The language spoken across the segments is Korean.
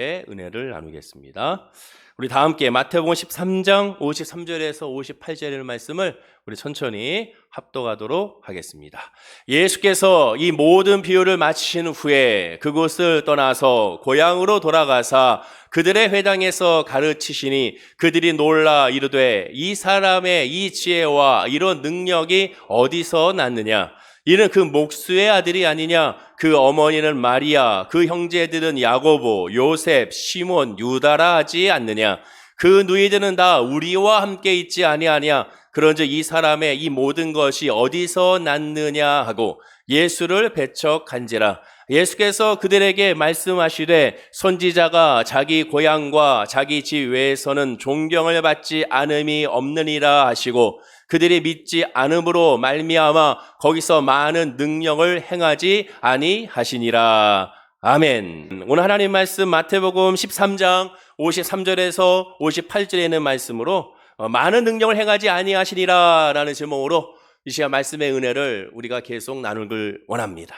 은혜를 나누겠습니다. 우리 다 함께 마태복음 13장 53절에서 58절의 말씀을 우리 천천히 합독하도록 하겠습니다. 예수께서 이 모든 비유를 마치신 후에 그곳을 떠나서 고향으로 돌아가사 그들의 회당에서 가르치시니 그들이 놀라 이르되 이 사람의 이 지혜와 이런 능력이 어디서 났느냐? 이는 그 목수의 아들이 아니냐? 그 어머니는 마리아, 그 형제들은 야고보, 요셉, 시몬, 유다라 하지 않느냐? 그 누이들은 다 우리와 함께 있지 아니하냐? 그런즉 이 사람의 이 모든 것이 어디서 났느냐 하고 예수를 배척한지라. 예수께서 그들에게 말씀하시되 선지자가 자기 고향과 자기 집 외에서는 존경을 받지 않음이 없느니라 하시고 그들이 믿지 않음으로 말미암아 거기서 많은 능력을 행하지 아니하시니라. 아멘. 오늘 하나님 말씀 마태복음 13장 53절에서 58절에 있는 말씀으로 많은 능력을 행하지 아니하시니라 라는 제목으로 이 시간 말씀의 은혜를 우리가 계속 나누길 원합니다.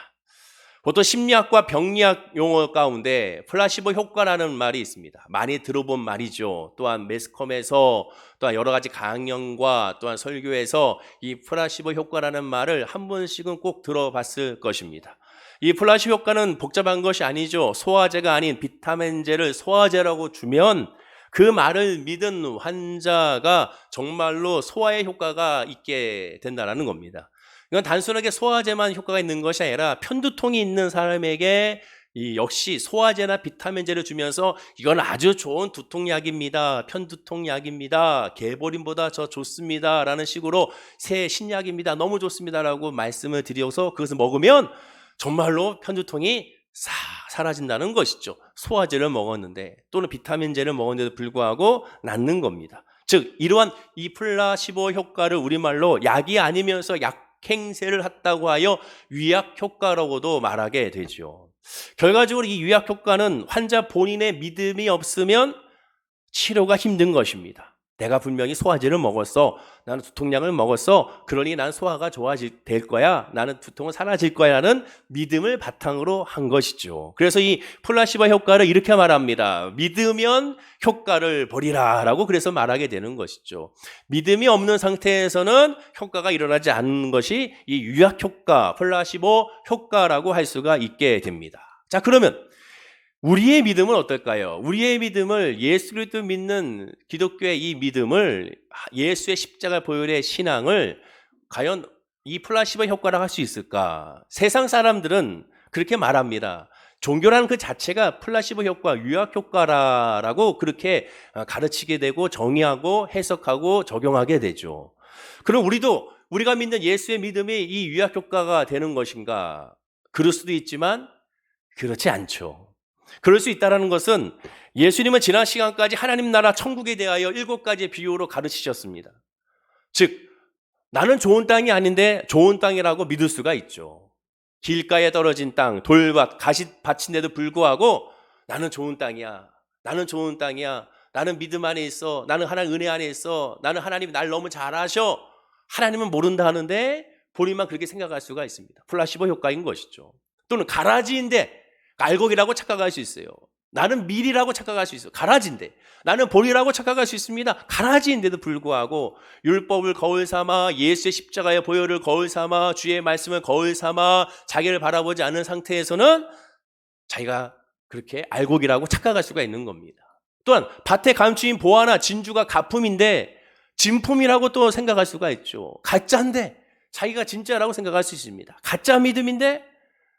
보통 심리학과 병리학 용어 가운데 플라시보 효과라는 말이 있습니다. 많이 들어본 말이죠. 또한 매스컴에서 또한 여러 가지 강연과 또한 설교에서 이 플라시보 효과라는 말을 한 번씩은 꼭 들어봤을 것입니다. 이 플라시보 효과는 복잡한 것이 아니죠. 소화제가 아닌 비타민제를 소화제라고 주면 그 말을 믿은 환자가 정말로 소화의 효과가 있게 된다는 겁니다. 이건 단순하게 소화제만 효과가 있는 것이 아니라 편두통이 있는 사람에게 역시 소화제나 비타민제를 주면서 이건 아주 좋은 두통약입니다. 편두통약입니다. 개보린보다 더 좋습니다. 라는 식으로 새 신약입니다. 너무 좋습니다라고 말씀을 드려서 그것을 먹으면 정말로 편두통이 싹 사라진다는 것이죠. 소화제를 먹었는데 또는 비타민제를 먹었는데도 불구하고 낫는 겁니다. 즉 이러한 이 플라시보 효과를 우리말로 약이 아니면서 약행세를 했다고 하여 위약 효과라고도 말하게 되죠. 결과적으로 이 위약 효과는 환자 본인의 믿음이 없으면 치료가 힘든 것입니다. 내가 분명히 소화제를 먹었어. 나는 두통약을 먹었어. 그러니 난 소화가 될 거야. 나는 두통은 사라질 거야. 라는 믿음을 바탕으로 한 것이죠. 그래서 이 플라시보 효과를 이렇게 말합니다. 믿으면 효과를 보리라 라고 그래서 말하게 되는 것이죠. 믿음이 없는 상태에서는 효과가 일어나지 않는 것이 이 유약 효과, 플라시보 효과라고 할 수가 있게 됩니다. 자, 그러면 우리의 믿음은 어떨까요? 우리의 믿음을 예수 그리스도 믿는 기독교의 이 믿음을 예수의 십자가 보혈의 신앙을 과연 이 플라시보 효과라고 할 수 있을까? 세상 사람들은 그렇게 말합니다. 종교라는 그 자체가 플라시보 효과, 유약 효과라고 그렇게 가르치게 되고 정의하고 해석하고 적용하게 되죠. 그럼 우리가 믿는 예수의 믿음이 이 유약 효과가 되는 것인가? 그럴 수도 있지만 그렇지 않죠. 그럴 수 있다는 것은 예수님은 지난 시간까지 하나님 나라 천국에 대하여 7가지의 비유로 가르치셨습니다. 즉 나는 좋은 땅이 아닌데 좋은 땅이라고 믿을 수가 있죠. 길가에 떨어진 땅, 돌밭, 가시밭인데도 불구하고 나는 좋은 땅이야. 나는 좋은 땅이야. 나는 믿음 안에 있어. 나는 하나님 은혜 안에 있어. 나는 하나님이 날 너무 잘 아셔. 하나님은 모른다 하는데 본인만 그렇게 생각할 수가 있습니다. 플라시보 효과인 것이죠. 또는 가라지인데 알곡이라고 착각할 수 있어요. 나는 밀이라고 착각할 수 있어요. 가라지인데. 나는 볼이라고 착각할 수 있습니다. 가라지인데도 불구하고 율법을 거울 삼아 예수의 십자가의 보혈을 거울 삼아 주의 말씀을 거울 삼아 자기를 바라보지 않는 상태에서는 자기가 그렇게 알곡이라고 착각할 수가 있는 겁니다. 또한 밭에 감추인 보화나 진주가 가품인데 진품이라고 또 생각할 수가 있죠. 가짜인데 자기가 진짜라고 생각할 수 있습니다. 가짜 믿음인데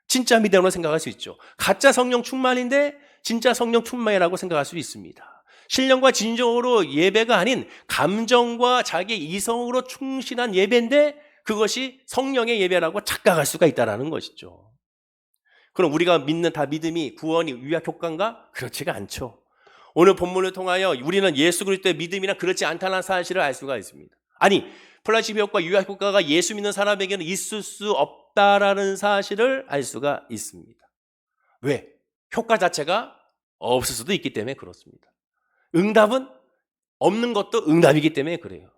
진짜 믿음으로 생각할 수 있죠. 가짜 성령 충만인데 진짜 성령 충만이라고 생각할 수 있습니다. 신령과 진정으로 예배가 아닌 감정과 자기 이성으로 충실한 예배인데 그것이 성령의 예배라고 착각할 수가 있다는 것이죠. 그럼 우리가 믿는 다 믿음이 구원이 유약 효과인가? 그렇지가 않죠. 오늘 본문을 통하여 우리는 예수 그리스도의 믿음이나 그렇지 않다는 사실을 알 수가 있습니다. 아니 플라시보 효과, 유약 효과가 예수 믿는 사람에게는 있을 수 없다라는 사실을 알 수가 있습니다. 왜? 효과 자체가 없을 수도 있기 때문에 그렇습니다. 응답은 없는 것도 응답이기 때문에 그래요.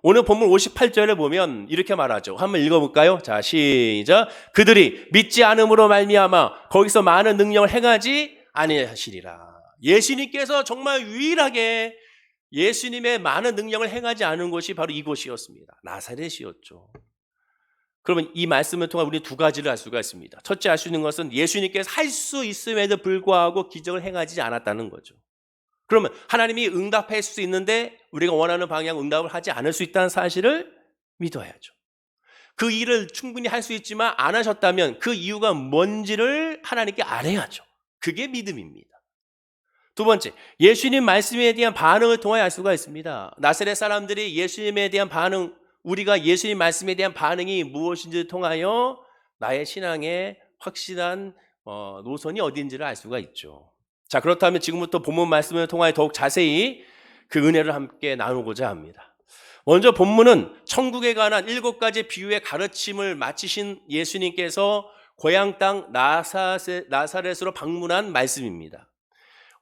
오늘 본문 58절에 보면 이렇게 말하죠. 한번 읽어볼까요? 자, 시작. 그들이 믿지 않음으로 말미암아 거기서 많은 능력을 행하지 아니하시리라. 예수님께서 정말 유일하게 예수님의 많은 능력을 행하지 않은 곳이 바로 이곳이었습니다. 나사렛이었죠. 그러면 이 말씀을 통해 우리는 두 가지를 알 수가 있습니다. 첫째 알 수 있는 것은 예수님께서 할 수 있음에도 불구하고 기적을 행하지 않았다는 거죠. 그러면 하나님이 응답할 수 있는데 우리가 원하는 방향 응답을 하지 않을 수 있다는 사실을 믿어야죠. 그 일을 충분히 할 수 있지만 안 하셨다면 그 이유가 뭔지를 하나님께 알아야죠. 그게 믿음입니다. 두 번째, 예수님 말씀에 대한 반응을 통해 알 수가 있습니다. 나사렛 사람들이 예수님에 대한 반응, 우리가 예수님 말씀에 대한 반응이 무엇인지를 통하여 나의 신앙의 확실한 노선이 어딘지를 알 수가 있죠. 자, 그렇다면 지금부터 본문 말씀을 통하여 더욱 자세히 그 은혜를 함께 나누고자 합니다. 먼저 본문은 천국에 관한 7가지 비유의 가르침을 마치신 예수님께서 고향 땅 나사렛으로 방문한 말씀입니다.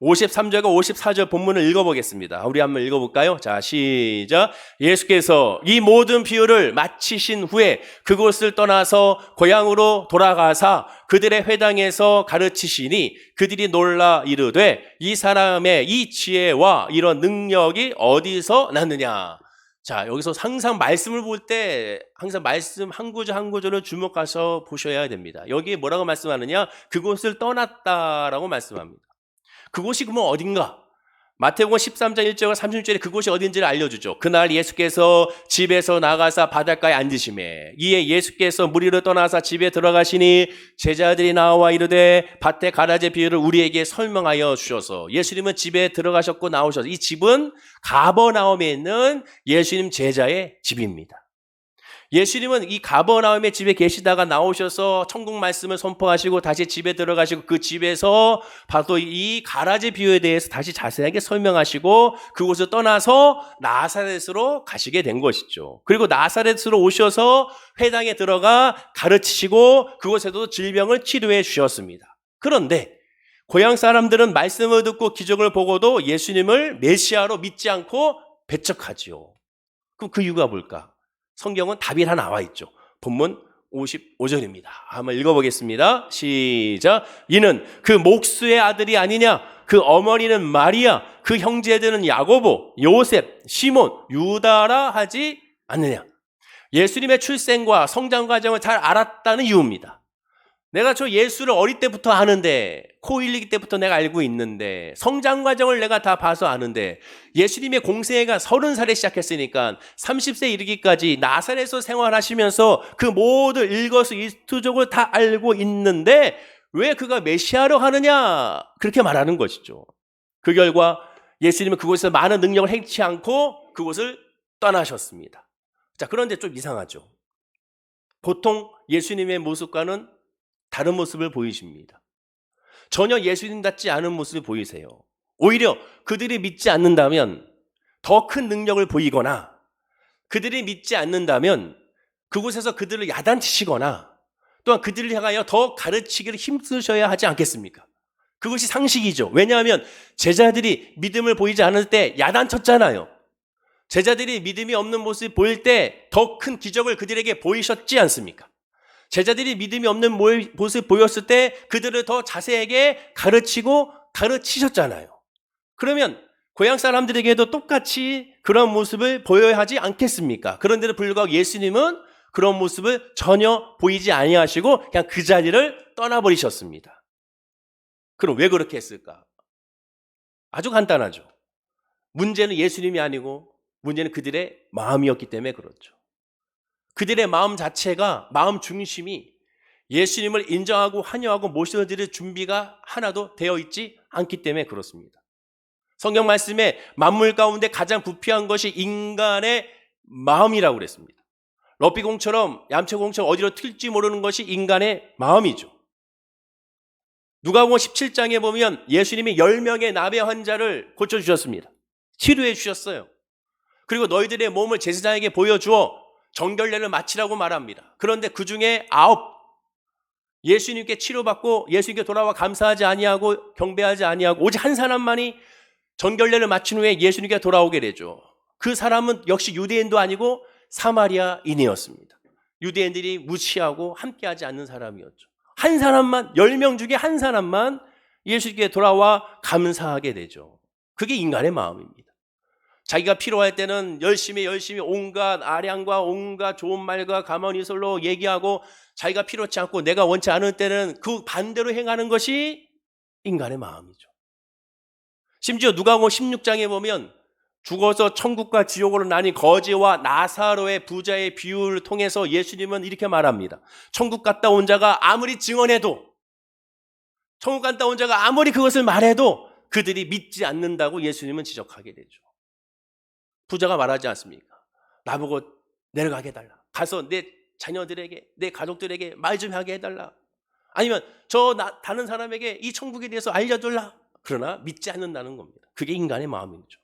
53절과 54절 본문을 읽어보겠습니다. 우리 한번 읽어볼까요? 자, 시작. 예수께서 이 모든 비유를 마치신 후에 그곳을 떠나서 고향으로 돌아가사 그들의 회당에서 가르치시니 그들이 놀라 이르되 이 사람의 이 지혜와 이런 능력이 어디서 났느냐. 자, 여기서 항상 말씀을 볼 때 항상 말씀 한 구절 한 구절을 주목해서 보셔야 됩니다. 여기에 뭐라고 말씀하느냐? 그곳을 떠났다라고 말씀합니다. 그곳이 그러면 어딘가? 마태복음 13장 1절과 36절에 그곳이 어딘지를 알려주죠. 그날 예수께서 집에서 나가사 바닷가에 앉으시매 이에 예수께서 무리를 떠나사 집에 들어가시니 제자들이 나와 이르되 밭의 가라지 비유를 우리에게 설명하여 주셔서 예수님은 집에 들어가셨고 나오셔서 이 집은 가버나움에 있는 예수님 제자의 집입니다. 예수님은 이 가버나움의 집에 계시다가 나오셔서 천국 말씀을 선포하시고 다시 집에 들어가시고 그 집에서 바로 이 가라지 비유에 대해서 다시 자세하게 설명하시고 그곳을 떠나서 나사렛으로 가시게 된 것이죠. 그리고 나사렛으로 오셔서 회당에 들어가 가르치시고 그곳에도 질병을 치료해 주셨습니다. 그런데 고향 사람들은 말씀을 듣고 기적을 보고도 예수님을 메시아로 믿지 않고 배척하지요. 그럼 그 이유가 뭘까? 성경은 답이 다 나와 있죠. 본문 55절입니다. 한번 읽어보겠습니다. 시작. 이는 그 목수의 아들이 아니냐? 그 어머니는 마리아, 그 형제들은 야고보, 요셉, 시몬, 유다라 하지 않느냐? 예수님의 출생과 성장 과정을 잘 알았다는 이유입니다. 내가 저 예수를 어릴 때부터 아는데, 코 일리기 때부터 내가 알고 있는데, 성장 과정을 내가 다 봐서 아는데, 예수님의 공생애가 30살에 시작했으니까 30세 이르기까지 나사렛에서 생활하시면서 그 모든 일거수일투족을 다 알고 있는데 왜 그가 메시아로 하느냐? 그렇게 말하는 것이죠. 그 결과 예수님은 그곳에서 많은 능력을 행치 않고 그곳을 떠나셨습니다. 자, 그런데 좀 이상하죠. 보통 예수님의 모습과는 다른 모습을 보이십니다. 전혀 예수님답지 않은 모습을 보이세요. 오히려 그들이 믿지 않는다면 더 큰 능력을 보이거나 그들이 믿지 않는다면 그곳에서 그들을 야단치시거나 또한 그들을 향하여 더 가르치기를 힘쓰셔야 하지 않겠습니까? 그것이 상식이죠. 왜냐하면 제자들이 믿음을 보이지 않을 때 야단쳤잖아요. 제자들이 믿음이 없는 모습을 보일 때 더 큰 기적을 그들에게 보이셨지 않습니까? 제자들이 믿음이 없는 모습을 보였을 때 그들을 더 자세하게 가르치고 가르치셨잖아요. 그러면 고향 사람들에게도 똑같이 그런 모습을 보여야 하지 않겠습니까? 그런데도 불구하고 예수님은 그런 모습을 전혀 보이지 아니하시고 그냥 그 자리를 떠나버리셨습니다. 그럼 왜 그렇게 했을까? 아주 간단하죠. 문제는 예수님이 아니고 문제는 그들의 마음이었기 때문에 그렇죠. 그들의 마음 자체가, 마음 중심이 예수님을 인정하고 환영하고 모셔드릴 준비가 하나도 되어 있지 않기 때문에 그렇습니다. 성경 말씀에 만물 가운데 가장 부패한 것이 인간의 마음이라고 그랬습니다. 럭비공처럼 얌체공처럼 어디로 튈지 모르는 것이 인간의 마음이죠. 누가복음 17장에 보면 예수님이 10명의 나병 환자를 고쳐주셨습니다. 치료해 주셨어요. 그리고 너희들의 몸을 제사장에게 보여주어 정결례를 마치라고 말합니다. 그런데 그 중에 9 예수님께 치료받고 예수님께 돌아와 감사하지 아니하고 경배하지 아니하고 오직 한 사람만이 정결례를 마친 후에 예수님께 돌아오게 되죠. 그 사람은 역시 유대인도 아니고 사마리아인이었습니다. 유대인들이 무시하고 함께하지 않는 사람이었죠. 한 사람만, 10명 중에 한 사람만 예수님께 돌아와 감사하게 되죠. 그게 인간의 마음입니다. 자기가 필요할 때는 열심히 온갖 아량과 온갖 좋은 말과 가만히설로 얘기하고, 자기가 필요치 않고 내가 원치 않을 때는 그 반대로 행하는 것이 인간의 마음이죠. 심지어 누가복음 16장에 보면 죽어서 천국과 지옥으로 나뉜 거지와 나사로의 부자의 비유를 통해서 예수님은 이렇게 말합니다. 천국 갔다 온 자가 아무리 증언해도, 천국 갔다 온 자가 아무리 그것을 말해도 그들이 믿지 않는다고 예수님은 지적하게 되죠. 부자가 말하지 않습니까? 나보고 내려가게 해달라. 가서 내 자녀들에게, 내 가족들에게 말 좀 하게 해달라. 아니면 다른 사람에게 이 천국에 대해서 알려달라. 그러나 믿지 않는다는 겁니다. 그게 인간의 마음이죠.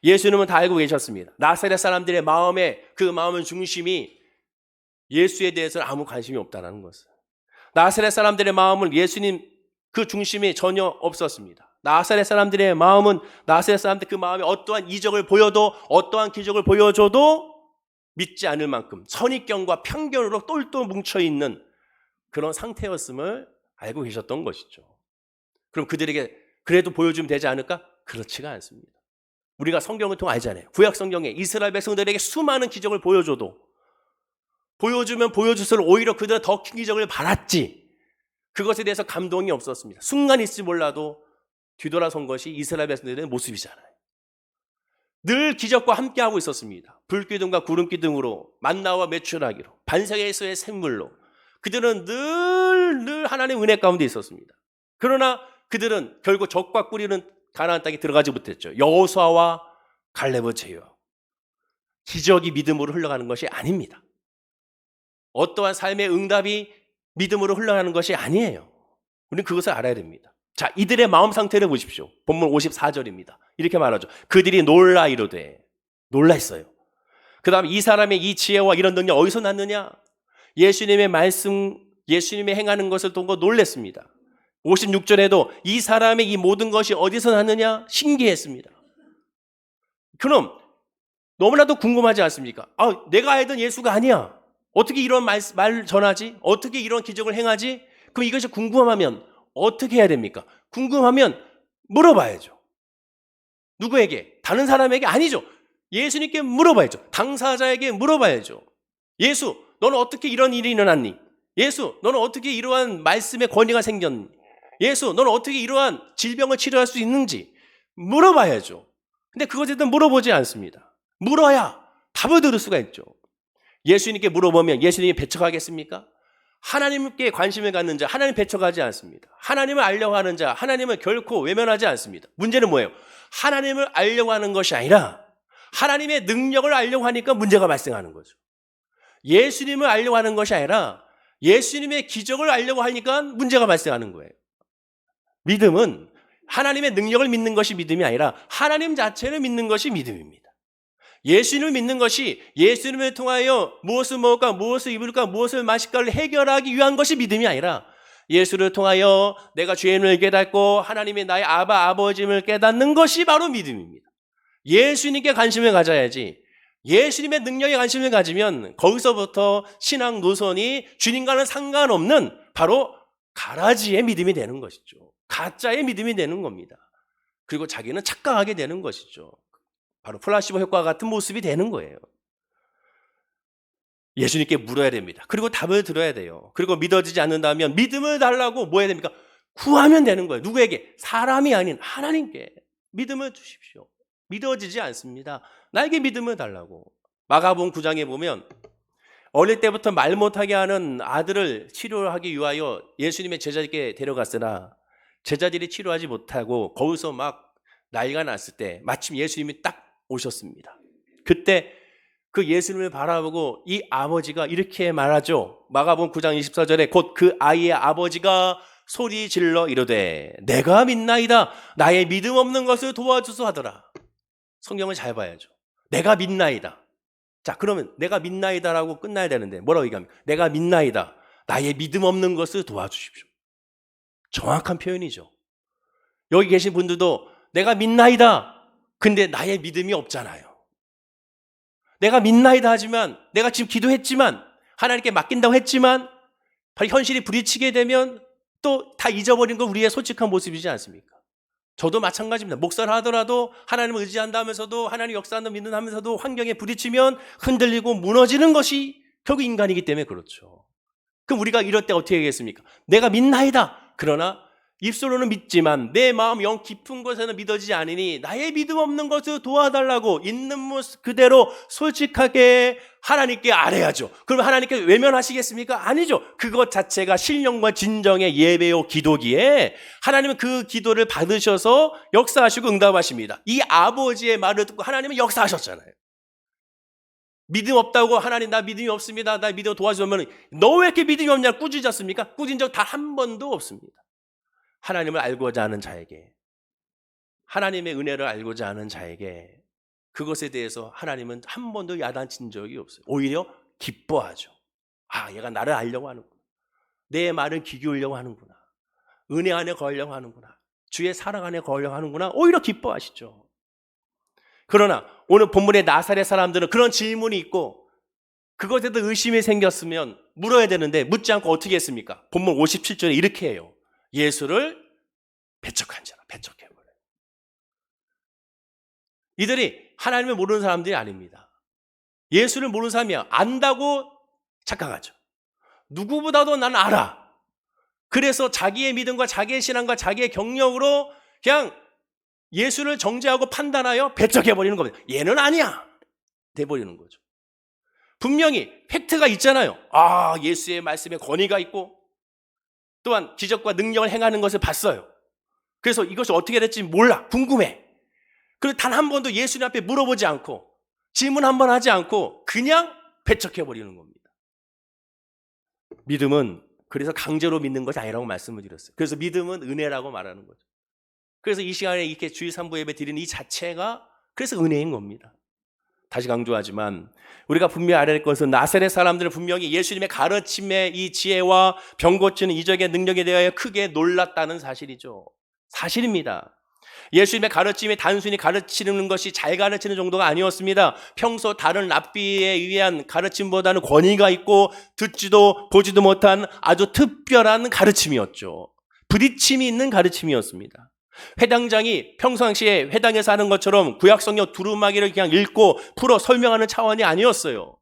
예수님은 다 알고 계셨습니다. 나사렛 사람들의 그 마음의 중심이 예수에 대해서는 아무 관심이 없다는 것을. 나사렛 사람들의 마음은 예수님 그 중심이 전혀 없었습니다. 나사렛 사람들의 마음은, 나사렛 사람들 그 마음에 어떠한 이적을 보여도, 어떠한 기적을 보여줘도 믿지 않을 만큼 선입견과 편견으로 똘똘 뭉쳐있는 그런 상태였음을 알고 계셨던 것이죠. 그럼 그들에게 그래도 보여주면 되지 않을까? 그렇지가 않습니다. 우리가 성경을 통해 알잖아요. 구약 성경에 이스라엘 백성들에게 수많은 기적을 보여줘도, 보여주면 보여줄수록 오히려 그들은 더 큰 기적을 바랐지, 그것에 대해서 감동이 없었습니다. 순간 있을지 몰라도 뒤돌아선 것이 이스라엘 백성들의 모습이잖아요. 늘 기적과 함께하고 있었습니다. 불기둥과 구름기둥으로, 만나와 메추라기로, 반석에서의 샘물로 그들은 늘 하나님의 은혜 가운데 있었습니다. 그러나 그들은 결국 적과 꾸리는 가나안 땅에 들어가지 못했죠. 여호수아와 갈렙을 제외하고. 기적이 믿음으로 흘러가는 것이 아닙니다. 어떠한 삶의 응답이 믿음으로 흘러가는 것이 아니에요. 우리는 그것을 알아야 됩니다. 자, 이들의 마음 상태를 보십시오. 본문 54절입니다. 이렇게 말하죠. 그들이 놀라 이르되, 놀랐어요. 그 다음에 이 사람의 이 지혜와 이런 능력 어디서 났느냐? 예수님의 말씀, 예수님의 행하는 것을 보고 놀랐습니다. 56절에도 이 사람의 이 모든 것이 어디서 났느냐? 신기했습니다. 그럼 너무나도 궁금하지 않습니까? 내가 알던 예수가 아니야. 어떻게 이런 말 전하지? 어떻게 이런 기적을 행하지? 그럼 이것이 궁금하면 어떻게 해야 됩니까? 궁금하면 물어봐야죠. 누구에게? 다른 사람에게? 아니죠. 예수님께 물어봐야죠. 당사자에게 물어봐야죠. 예수, 너는 어떻게 이런 일이 일어났니? 예수, 너는 어떻게 이러한 말씀의 권위가 생겼니? 예수, 너는 어떻게 이러한 질병을 치료할 수 있는지 물어봐야죠. 근데 그것에 대해서 물어보지 않습니다. 물어야 답을 들을 수가 있죠. 예수님께 물어보면 예수님이 배척하겠습니까? 하나님께 관심을 갖는 자, 하나님 배척하지 않습니다. 하나님을 알려고 하는 자, 하나님을 결코 외면하지 않습니다. 문제는 뭐예요? 하나님을 알려고 하는 것이 아니라 하나님의 능력을 알려고 하니까 문제가 발생하는 거죠. 예수님을 알려고 하는 것이 아니라 예수님의 기적을 알려고 하니까 문제가 발생하는 거예요. 믿음은 하나님의 능력을 믿는 것이 믿음이 아니라 하나님 자체를 믿는 것이 믿음입니다. 예수님을 믿는 것이 예수님을 통하여 무엇을 먹을까, 무엇을 입을까, 무엇을 마실까를 해결하기 위한 것이 믿음이 아니라 예수를 통하여 내가 죄인을 깨닫고 하나님이 나의 아버지임을 깨닫는 것이 바로 믿음입니다. 예수님께 관심을 가져야지, 예수님의 능력에 관심을 가지면 거기서부터 신앙 노선이 주님과는 상관없는 바로 가라지의 믿음이 되는 것이죠. 가짜의 믿음이 되는 겁니다. 그리고 자기는 착각하게 되는 것이죠. 바로 플라시보 효과와 같은 모습이 되는 거예요. 예수님께 물어야 됩니다. 그리고 답을 들어야 돼요. 그리고 믿어지지 않는다면 믿음을 달라고 뭐 해야 됩니까? 구하면 되는 거예요. 누구에게? 사람이 아닌 하나님께 믿음을 주십시오. 믿어지지 않습니다. 나에게 믿음을 달라고. 마가복음 9장에 보면 어릴 때부터 말 못하게 하는 아들을 치료하기 위하여 예수님의 제자들께 데려갔으나 제자들이 치료하지 못하고 거기서 막 난리가 났을 때 마침 예수님이 딱 오셨습니다. 그때 그 예수님을 바라보고 이 아버지가 이렇게 말하죠. 마가복음 9장 24절에 곧 그 아이의 아버지가 소리 질러 이르되 내가 믿나이다. 나의 믿음 없는 것을 도와주소 하더라. 성경을 잘 봐야죠. 내가 믿나이다. 자, 그러면 내가 믿나이다라고 끝나야 되는데 뭐라고 얘기합니까? 내가 믿나이다. 나의 믿음 없는 것을 도와주십시오. 정확한 표현이죠. 여기 계신 분들도 내가 믿나이다. 근데 나의 믿음이 없잖아요. 내가 믿나이다 하지만, 내가 지금 기도했지만, 하나님께 맡긴다고 했지만, 현실이 부딪히게 되면 또 다 잊어버린 건 우리의 솔직한 모습이지 않습니까? 저도 마찬가지입니다. 목사를 하더라도 하나님을 의지한다면서도 하나님 역사한다 믿는다면서도 환경에 부딪히면 흔들리고 무너지는 것이 결국 인간이기 때문에 그렇죠. 그럼 우리가 이럴 때 어떻게 하겠습니까? 내가 믿나이다. 그러나 입술로는 믿지만 내 마음 영 깊은 곳에는 믿어지지 않으니 나의 믿음 없는 것을 도와달라고 있는 모습 그대로 솔직하게 하나님께 아뢰야죠. 그러면 하나님께 외면하시겠습니까? 아니죠. 그것 자체가 신령과 진정의 예배요 기도기에 하나님은 그 기도를 받으셔서 역사하시고 응답하십니다. 이 아버지의 말을 듣고 하나님은 역사하셨잖아요. 믿음 없다고 하나님 나 믿음이 없습니다. 나 믿음 도와주면 너 왜 이렇게 믿음이 없냐 꾸짖었습니까? 꾸짖은 적 단 한 번도 없습니다. 하나님을 알고자 하는 자에게, 하나님의 은혜를 알고자 하는 자에게 그것에 대해서 하나님은 한 번도 야단친 적이 없어요. 오히려 기뻐하죠. 아, 얘가 나를 알려고 하는구나. 내 말을 귀 기울려고 하는구나. 은혜 안에 거하려고 하는구나. 주의 사랑 안에 거하려고 하는구나. 오히려 기뻐하시죠. 그러나 오늘 본문의 나사렛 사람들은 그런 질문이 있고 그것에 대해서 의심이 생겼으면 물어야 되는데 묻지 않고 어떻게 했습니까? 본문 57절에 이렇게 해요. 예수를 배척한 자라, 배척해버려요. 이들이 하나님을 모르는 사람들이 아닙니다. 예수를 모르는 사람이야. 안다고 착각하죠. 누구보다도 난 알아. 그래서 자기의 믿음과 자기의 신앙과 자기의 경력으로 그냥 예수를 정죄하고 판단하여 배척해버리는 겁니다. 얘는 아니야. 돼버리는 거죠. 분명히 팩트가 있잖아요. 아, 예수의 말씀에 권위가 있고 또한 기적과 능력을 행하는 것을 봤어요. 그래서 이것이 어떻게 될지 몰라. 궁금해. 그리고 단 한 번도 예수님 앞에 물어보지 않고 질문 한 번 하지 않고 그냥 배척해버리는 겁니다. 믿음은 그래서 강제로 믿는 것이 아니라고 말씀을 드렸어요. 그래서 믿음은 은혜라고 말하는 거죠. 그래서 이 시간에 이렇게 주일 3부 예배 드리는 이 자체가 그래서 은혜인 겁니다. 다시 강조하지만 우리가 분명히 알아야 할 것은 나사렛 사람들은 분명히 예수님의 가르침의 이 지혜와 병 고치는 이적의 능력에 대하여 크게 놀랐다는 사실이죠. 사실입니다. 예수님의 가르침이 단순히 가르치는 것이 잘 가르치는 정도가 아니었습니다. 평소 다른 랍비에 의한 가르침보다는 권위가 있고 듣지도 보지도 못한 아주 특별한 가르침이었죠. 부딪힘이 있는 가르침이었습니다. 회당장이 평상시에 회당에서 하는 것처럼 구약성경 두루마기를 그냥 읽고 풀어 설명하는 차원이 아니었어요.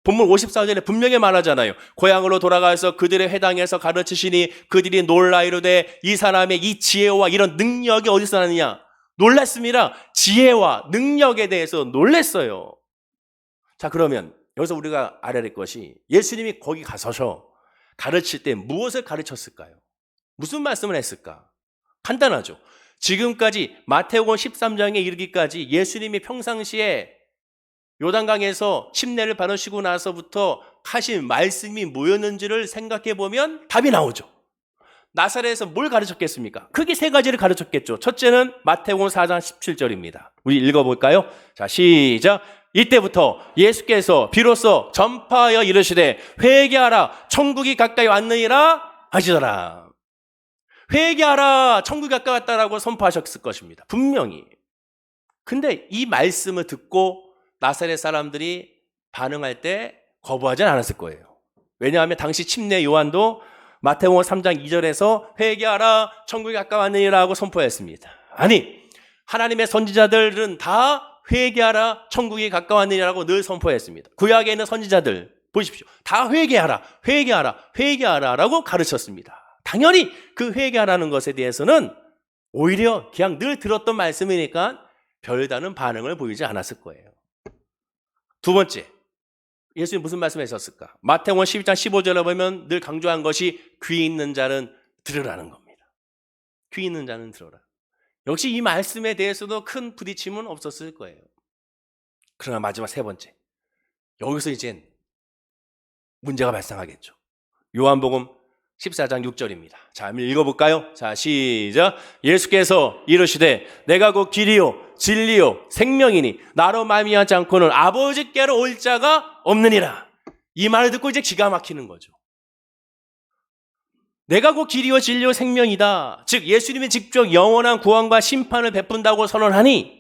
본문 54절에 분명히 말하잖아요. 고향으로 돌아가서 그들의 회당에서 가르치시니 그들이 놀라 이르되 이 사람의 이 지혜와 이런 능력이 어디서 나느냐? 놀랐습니다. 지혜와 능력에 대해서 놀랐어요. 자, 그러면 여기서 우리가 알아야 될 것이 예수님이 거기 가서서 가르칠 때 무엇을 가르쳤을까요? 무슨 말씀을 했을까? 간단하죠. 지금까지 마태복음 13장에 이르기까지 예수님이 평상시에 요단강에서 침례를 받으시고 나서부터 하신 말씀이 뭐였는지를 생각해 보면 답이 나오죠. 나사렛에서 뭘 가르쳤겠습니까? 크게 세 가지를 가르쳤겠죠. 첫째는 마태복음 4장 17절입니다. 우리 읽어볼까요? 자, 시작. 이때부터 예수께서 비로소 전파하여 이르시되 회개하라 천국이 가까이 왔느니라 하시더라. 회개하라 천국이 가까이 왔다라고 선포하셨을 것입니다. 분명히. 근데 이 말씀을 듣고 나사렛 사람들이 반응할 때 거부하진 않았을 거예요. 왜냐하면 당시 침례 요한도 마태복음 3장 2절에서 회개하라 천국이 가까이 왔느니라고 선포했습니다. 아니, 하나님의 선지자들은 다 회개하라 천국이 가까이 왔느니라고 늘 선포했습니다. 구약에 있는 선지자들 보십시오. 다 회개하라, 회개하라, 회개하라라고 가르쳤습니다. 당연히 그 회개하라는 것에 대해서는 오히려 그냥 늘 들었던 말씀이니까 별다른 반응을 보이지 않았을 거예요. 두 번째, 예수님 무슨 말씀하셨을까? 마태복음 12장 15절에 보면 늘 강조한 것이 귀 있는 자는 들으라는 겁니다. 귀 있는 자는 들어라. 역시 이 말씀에 대해서도 큰 부딪힘은 없었을 거예요. 그러나 마지막 세 번째, 여기서 이젠 문제가 발생하겠죠. 요한복음 14장 6절입니다. 자, 한번 읽어볼까요? 자, 시작. 예수께서 이르시되 내가 곧 길이요 진리요 생명이니 나로 말미암지 않고는 아버지께로 올 자가 없느니라. 이 말을 듣고 이제 기가 막히는 거죠. 내가 곧 길이요 진리요 생명이다. 즉 예수님이 직접 영원한 구원과 심판을 베푼다고 선언하니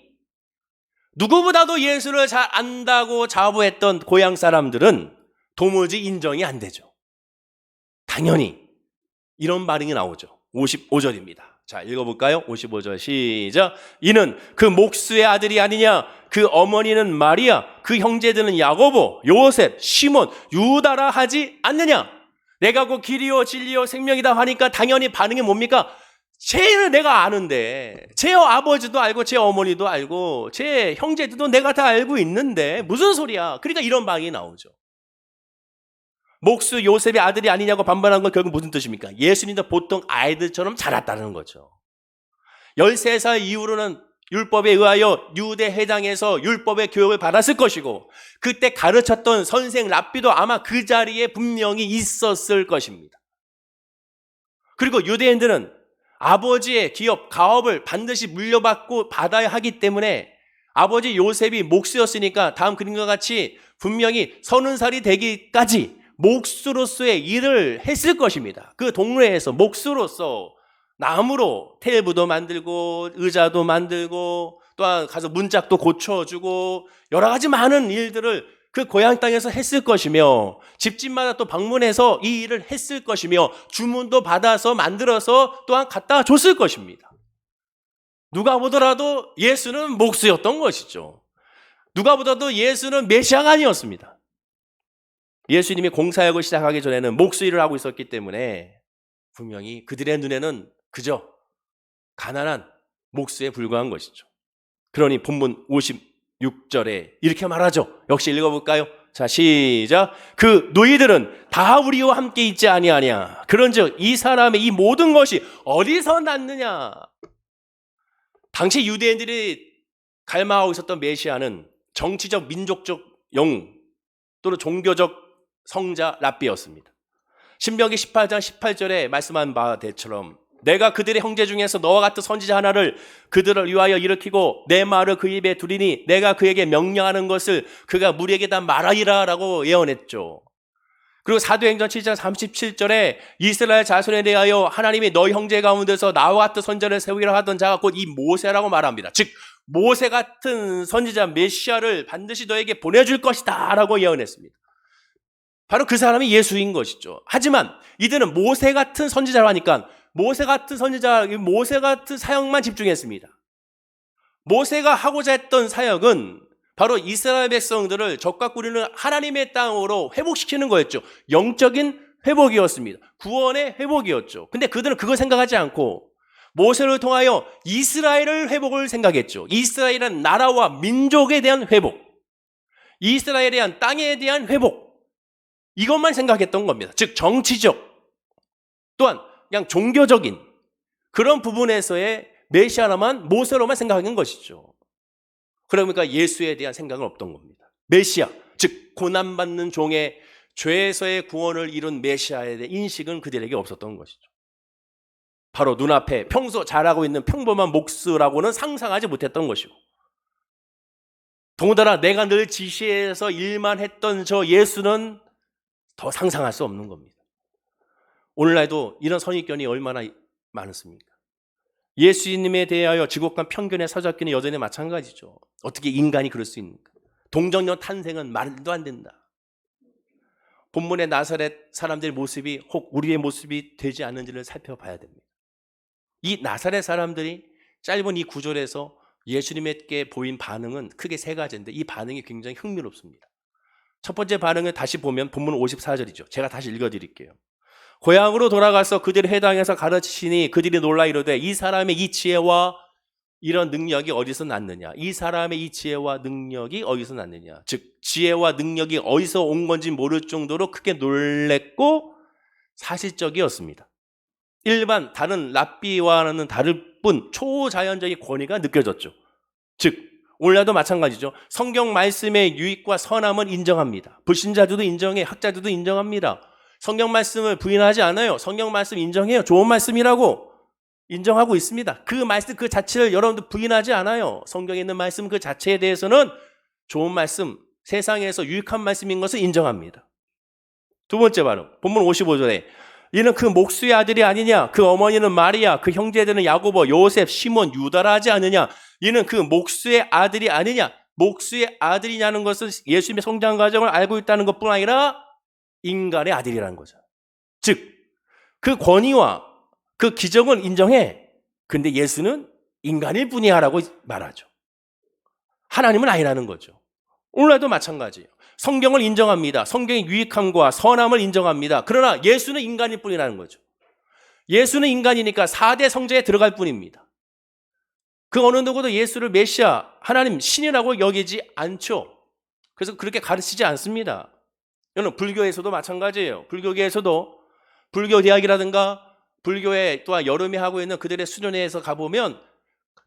누구보다도 예수를 잘 안다고 자부했던 고향 사람들은 도무지 인정이 안 되죠. 당연히 이런 반응이 나오죠. 55절입니다. 자, 읽어볼까요? 55절 시작. 이는 그 목수의 아들이 아니냐? 그 어머니는 마리아, 그 형제들은 야고보, 요셉, 시몬, 유다라 하지 않느냐? 내가 곧 길이요 진리요 생명이다 하니까 당연히 반응이 뭡니까? 쟤는 내가 아는데, 제 아버지도 알고 제 어머니도 알고 제 형제들도 내가 다 알고 있는데 무슨 소리야? 그러니까 이런 반응이 나오죠. 목수 요셉의 아들이 아니냐고 반발한 건 결국 무슨 뜻입니까? 예수님도 보통 아이들처럼 자랐다는 거죠. 13살 이후로는 율법에 의하여 유대 회당에서 율법의 교육을 받았을 것이고 그때 가르쳤던 선생 랍비도 아마 그 자리에 분명히 있었을 것입니다. 그리고 유대인들은 아버지의 기업, 가업을 반드시 물려받고 받아야 하기 때문에 아버지 요셉이 목수였으니까 다음 그림과 같이 분명히 30살이 되기까지 목수로서의 일을 했을 것입니다. 그 동네에서 목수로서 나무로 테이블도 만들고 의자도 만들고 또한 가서 문짝도 고쳐주고 여러 가지 많은 일들을 그 고향 땅에서 했을 것이며 집집마다 또 방문해서 이 일을 했을 것이며 주문도 받아서 만들어서 또한 갖다 줬을 것입니다. 누가 보더라도 예수는 목수였던 것이죠. 누가 보더라도 예수는 메시아가 아니었습니다. 예수님이 공사역을 시작하기 전에는 목수 일을 하고 있었기 때문에 분명히 그들의 눈에는 그저 가난한 목수에 불과한 것이죠. 그러니 본문 56절에 이렇게 말하죠. 역시 읽어볼까요? 자, 시작. 그 너희들은 다 우리와 함께 있지 아니하냐. 그런즉 이 사람의 이 모든 것이 어디서 났느냐. 당시 유대인들이 갈망하고 있었던 메시아는 정치적 민족적 영웅 또는 종교적 성자 랍비였습니다. 신명기 18장 18절에 말씀한 바대처럼 내가 그들의 형제 중에서 너와 같은 선지자 하나를 그들을 위하여 일으키고 내 말을 그 입에 두리니 내가 그에게 명령하는 것을 그가 무리에게 다 말하리라 라고 예언했죠. 그리고 사도행전 7장 37절에 이스라엘 자손에 대하여 하나님이 너희 형제 가운데서 나와 같은 선지자를 세우기로 하던 자가 곧 이 모세라고 말합니다. 즉 모세 같은 선지자 메시아를 반드시 너에게 보내줄 것이다 라고 예언했습니다. 바로 그 사람이 예수인 것이죠. 하지만 이들은 모세 같은 선지자로 하니까 모세 같은 선지자, 모세 같은 사역만 집중했습니다. 모세가 하고자 했던 사역은 바로 이스라엘 백성들을 적과 꾸리는 하나님의 땅으로 회복시키는 거였죠. 영적인 회복이었습니다. 구원의 회복이었죠. 근데 그들은 그걸 생각하지 않고 모세를 통하여 이스라엘을 회복을 생각했죠. 이스라엘은 나라와 민족에 대한 회복, 이스라엘에 대한 땅에 대한 회복, 이것만 생각했던 겁니다. 즉 정치적 또한 그냥 종교적인 그런 부분에서의 메시아라만 모세로만 생각한 것이죠. 그러니까 예수에 대한 생각은 없던 겁니다. 메시아, 즉 고난받는 종의 죄에서의 구원을 이룬 메시아에 대한 인식은 그들에게 없었던 것이죠. 바로 눈앞에 평소 잘하고 있는 평범한 목수라고는 상상하지 못했던 것이고 더군다나 내가 늘 지시해서 일만 했던 저 예수는 더 상상할 수 없는 겁니다. 오늘날도 이런 선입견이 얼마나 많습니까? 예수님에 대하여 지곡한 편견에 사로잡기는 여전히 마찬가지죠. 어떻게 인간이 그럴 수 있는가? 동정녀 탄생은 말도 안 된다. 본문의 나사렛 사람들의 모습이 혹 우리의 모습이 되지 않는지를 살펴봐야 됩니다. 이 나사렛 사람들이 짧은 이 구절에서 예수님에게 보인 반응은 크게 세 가지인데 이 반응이 굉장히 흥미롭습니다. 첫 번째 반응을 다시 보면 본문 54절이죠. 제가 다시 읽어드릴게요. 고향으로 돌아가서 그들의 회당에서 가르치시니 그들이 놀라 이르되 이 사람의 이 지혜와 이런 능력이 어디서 났느냐. 이 사람의 이 지혜와 능력이 어디서 났느냐. 즉 지혜와 능력이 어디서 온 건지 모를 정도로 크게 놀랬고 사실적이었습니다. 일반 다른 랍비와는 다를 뿐 초자연적인 권위가 느껴졌죠. 즉 오늘날도 마찬가지죠. 성경 말씀의 유익과 선함은 인정합니다. 불신자들도 인정해, 학자들도 인정합니다. 성경 말씀을 부인하지 않아요. 성경 말씀 인정해요. 좋은 말씀이라고 인정하고 있습니다. 그 말씀 그 자체를 여러분들 부인하지 않아요. 성경에 있는 말씀 그 자체에 대해서는 좋은 말씀, 세상에서 유익한 말씀인 것을 인정합니다. 두 번째 발음, 본문 55절에 이는 그 목수의 아들이 아니냐. 그 어머니는 마리아, 그 형제들은 야고보, 요셉, 시몬, 유다라 하지 않느냐. 이는 그 목수의 아들이 아니냐. 목수의 아들이냐는 것은 예수님의 성장 과정을 알고 있다는 것뿐 아니라 인간의 아들이라는 거죠. 즉 그 권위와 그 기적은 인정해. 근데 예수는 인간일 뿐이야라고 말하죠. 하나님은 아니라는 거죠. 오늘날도 마찬가지예요. 성경을 인정합니다. 성경의 유익함과 선함을 인정합니다. 그러나 예수는 인간일 뿐이라는 거죠. 예수는 인간이니까 4대 성전에 들어갈 뿐입니다. 그 어느 누구도 예수를 메시아, 하나님, 신이라고 여기지 않죠. 그래서 그렇게 가르치지 않습니다. 여러분, 불교에서도 마찬가지예요. 불교계에서도 불교대학이라든가 불교에 또한 여름에 하고 있는 그들의 수련회에서 가보면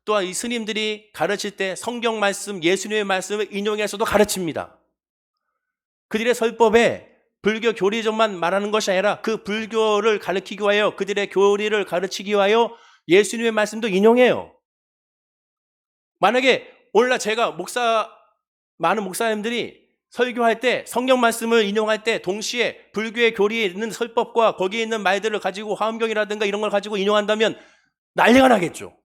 또한 이 스님들이 가르칠 때 성경 말씀, 예수님의 말씀을 인용해서도 가르칩니다. 그들의 설법에 불교 교리점만 말하는 것이 아니라 그 불교를 가르치기 위하여 그들의 교리를 가르치기 위하여 예수님의 말씀도 인용해요. 만약에 오늘날 제가 많은 목사님들이 설교할 때 성경 말씀을 인용할 때 동시에 불교의 교리에 있는 설법과 거기에 있는 말들을 가지고 화엄경이라든가 이런 걸 가지고 인용한다면 난리가 나겠죠.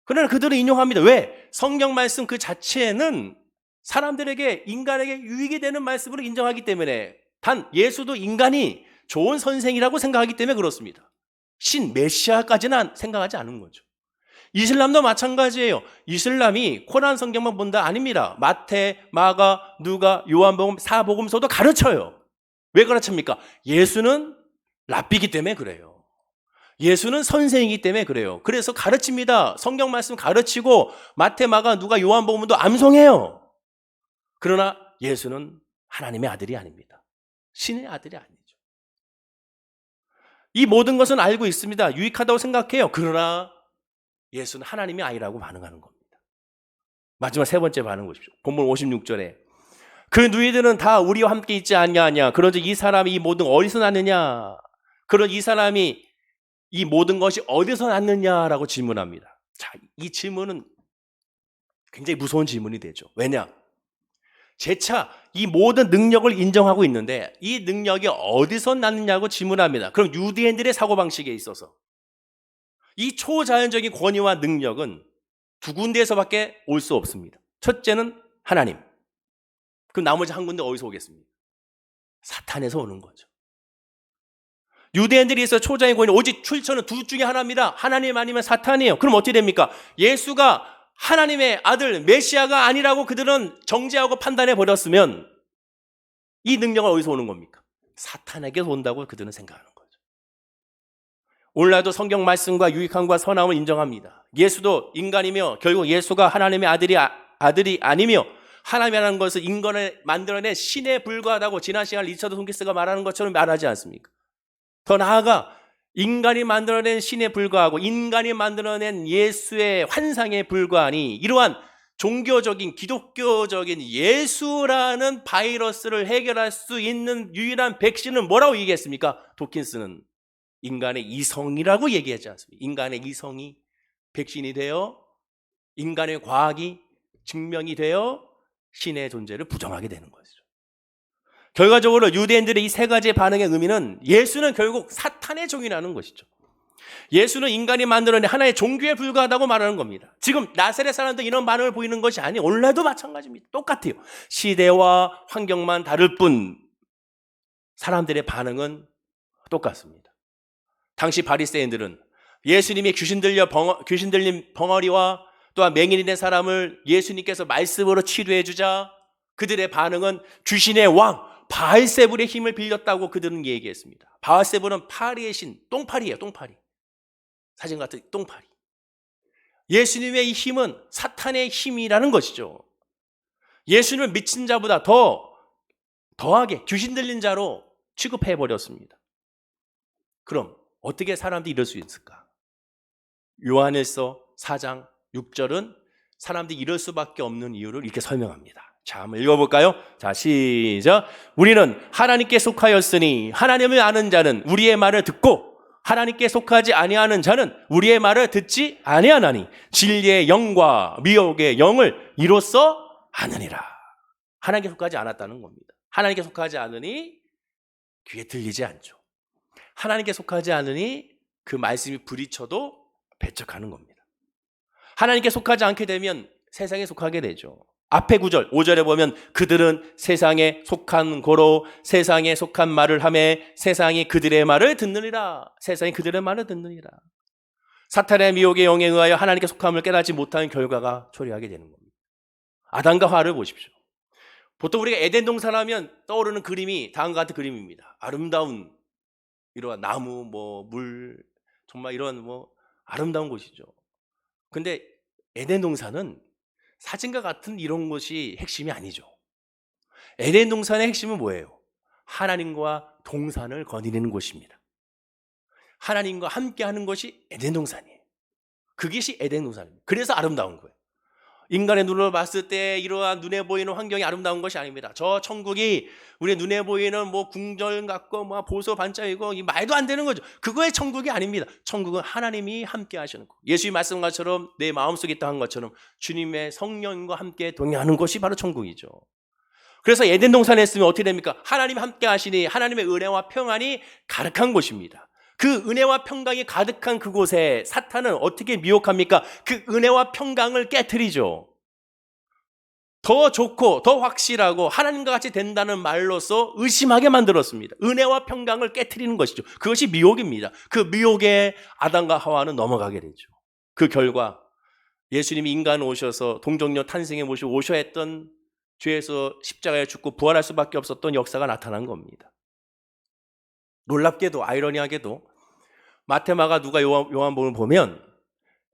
그러나 그들은 인용합니다. 왜? 성경 말씀 그 자체는 사람들에게, 인간에게 유익이 되는 말씀으로 인정하기 때문에, 단 예수도 인간이 좋은 선생이라고 생각하기 때문에 그렇습니다. 신, 메시아까지는 생각하지 않은 거죠. 이슬람도 마찬가지예요. 이슬람이 코란 성경만 본다? 아닙니다. 마태, 마가, 누가, 요한복음, 사복음서도 가르쳐요. 왜 가르칩니까? 예수는 랍비기 때문에 그래요. 예수는 선생이기 때문에 그래요. 그래서 가르칩니다. 성경 말씀 가르치고 마태, 마가, 누가, 요한복음도 암송해요. 그러나 예수는 하나님의 아들이 아닙니다. 신의 아들이 아니죠. 이 모든 것은 알고 있습니다. 유익하다고 생각해요. 그러나 예수는 하나님이 아니라고 반응하는 겁니다. 마지막 세 번째 반응 보십시오. 본문 56절에 그 누이들은 다 우리와 함께 있지 않냐하냐. 그런즉 이 사람이 이 모든 어디서 났느냐. 그런 이 사람이 이 모든 것이 어디서 났느냐라고 질문합니다. 자, 이 질문은 굉장히 무서운 질문이 되죠. 왜냐? 재차 이 모든 능력을 인정하고 있는데 이 능력이 어디서 났느냐고 질문합니다. 그럼 유대인들의 사고방식에 있어서 이 초자연적인 권위와 능력은 두 군데에서밖에 올 수 없습니다. 첫째는 하나님. 그럼 나머지 한 군데 어디서 오겠습니까? 사탄에서 오는 거죠. 유대인들이 있어 초자연의 권위, 오직 출처는 둘 중에 하나입니다. 하나님 아니면 사탄이에요. 그럼 어떻게 됩니까? 예수가 하나님의 아들 메시아가 아니라고 그들은 정죄하고 판단해 버렸으면 이 능력은 어디서 오는 겁니까? 사탄에게서 온다고 그들은 생각하는 거죠. 오늘날도 성경 말씀과 유익함과 선함을 인정합니다. 예수도 인간이며 결국 예수가 하나님의 아들이 아니며 하나님이라는 것을 인간을 만들어낸 신에 불과하다고 지난 시간 리처드 손키스가 말하는 것처럼 말하지 않습니까? 더 나아가 인간이 만들어낸 신에 불과하고 인간이 만들어낸 예수의 환상에 불과하니 이러한 종교적인 기독교적인 예수라는 바이러스를 해결할 수 있는 유일한 백신은 뭐라고 얘기했습니까? 도킨스는 인간의 이성이라고 얘기하지 않습니까? 인간의 이성이 백신이 되어 인간의 과학이 증명이 되어 신의 존재를 부정하게 되는 것이죠. 결과적으로 유대인들의 이 세 가지의 반응의 의미는 예수는 결국 사탄의 종이라는 것이죠. 예수는 인간이 만들어낸 하나의 종교에 불과하다고 말하는 겁니다. 지금 나사렛 사람들 이런 반응을 보이는 것이 아니에요. 오늘날도 마찬가지입니다. 똑같아요. 시대와 환경만 다를 뿐 사람들의 반응은 똑같습니다. 당시 바리새인들은 예수님이 귀신 들린 벙어리와 또한 맹인이 된 사람을 예수님께서 말씀으로 치료해 주자 그들의 반응은 귀신의 왕 바알세불의 힘을 빌렸다고 그들은 얘기했습니다. 바알세불은 파리의 신, 똥파리예요. 똥파리. 사진 같은 똥파리. 예수님의 이 힘은 사탄의 힘이라는 것이죠. 예수님을 미친 자보다 더하게 귀신 들린 자로 취급해버렸습니다. 그럼 어떻게 사람들이 이럴 수 있을까? 요한일서 4장 6절은 사람들이 이럴 수밖에 없는 이유를 이렇게 설명합니다. 자, 한번 읽어볼까요? 자, 시작. 우리는 하나님께 속하였으니 하나님을 아는 자는 우리의 말을 듣고 하나님께 속하지 아니하는 자는 우리의 말을 듣지 아니하나니 진리의 영과 미혹의 영을 이로써 아느니라. 하나님께 속하지 않았다는 겁니다. 하나님께 속하지 않으니 귀에 들리지 않죠. 하나님께 속하지 않으니 그 말씀이 부딪혀도 배척하는 겁니다. 하나님께 속하지 않게 되면 세상에 속하게 되죠. 앞에 구절 5절에 보면 그들은 세상에 속한 고로 세상에 속한 말을 하매 세상이 그들의 말을 듣느니라. 세상이 그들의 말을 듣느니라. 사탄의 미혹의 영에 의하여 하나님께 속함을 깨닫지 못하는 결과가 초래하게 되는 겁니다. 아담과 하와를 보십시오. 보통 우리가 에덴 동산하면 떠오르는 그림이 다음과 같은 그림입니다. 아름다운 이러한 나무, 물, 정말 이런 아름다운 곳이죠. 근데 에덴 동산은 사진과 같은 이런 것이 핵심이 아니죠. 에덴 동산의 핵심은 뭐예요? 하나님과 동산을 거니는 곳입니다. 하나님과 함께 하는 것이 에덴 동산이에요. 그것이 에덴 동산입니다. 그래서 아름다운 거예요. 인간의 눈으로 봤을 때 이러한 눈에 보이는 환경이 아름다운 것이 아닙니다. 저 천국이 우리 눈에 보이는 궁전 같고 보소 반짝이고 말도 안 되는 거죠. 그거의 천국이 아닙니다. 천국은 하나님이 함께 하시는 것. 예수님이 말씀한 것처럼 내 마음속에 있다 한 것처럼 주님의 성령과 함께 동행하는 것이 바로 천국이죠. 그래서 에덴 동산에 있으면 어떻게 됩니까? 하나님이 함께 하시니 하나님의 은혜와 평안이 가득한 곳입니다. 그 은혜와 평강이 가득한 그곳에 사탄은 어떻게 미혹합니까? 그 은혜와 평강을 깨트리죠. 더 좋고 더 확실하고 하나님과 같이 된다는 말로서 의심하게 만들었습니다. 은혜와 평강을 깨트리는 것이죠. 그것이 미혹입니다. 그 미혹에 아담과 하와는 넘어가게 되죠. 그 결과 예수님이 인간 오셔서 동정녀 탄생에 모시고 오셔야 했던 죄에서 십자가에 죽고 부활할 수밖에 없었던 역사가 나타난 겁니다. 놀랍게도 아이러니하게도 마테마가 누가 요한복음을 보면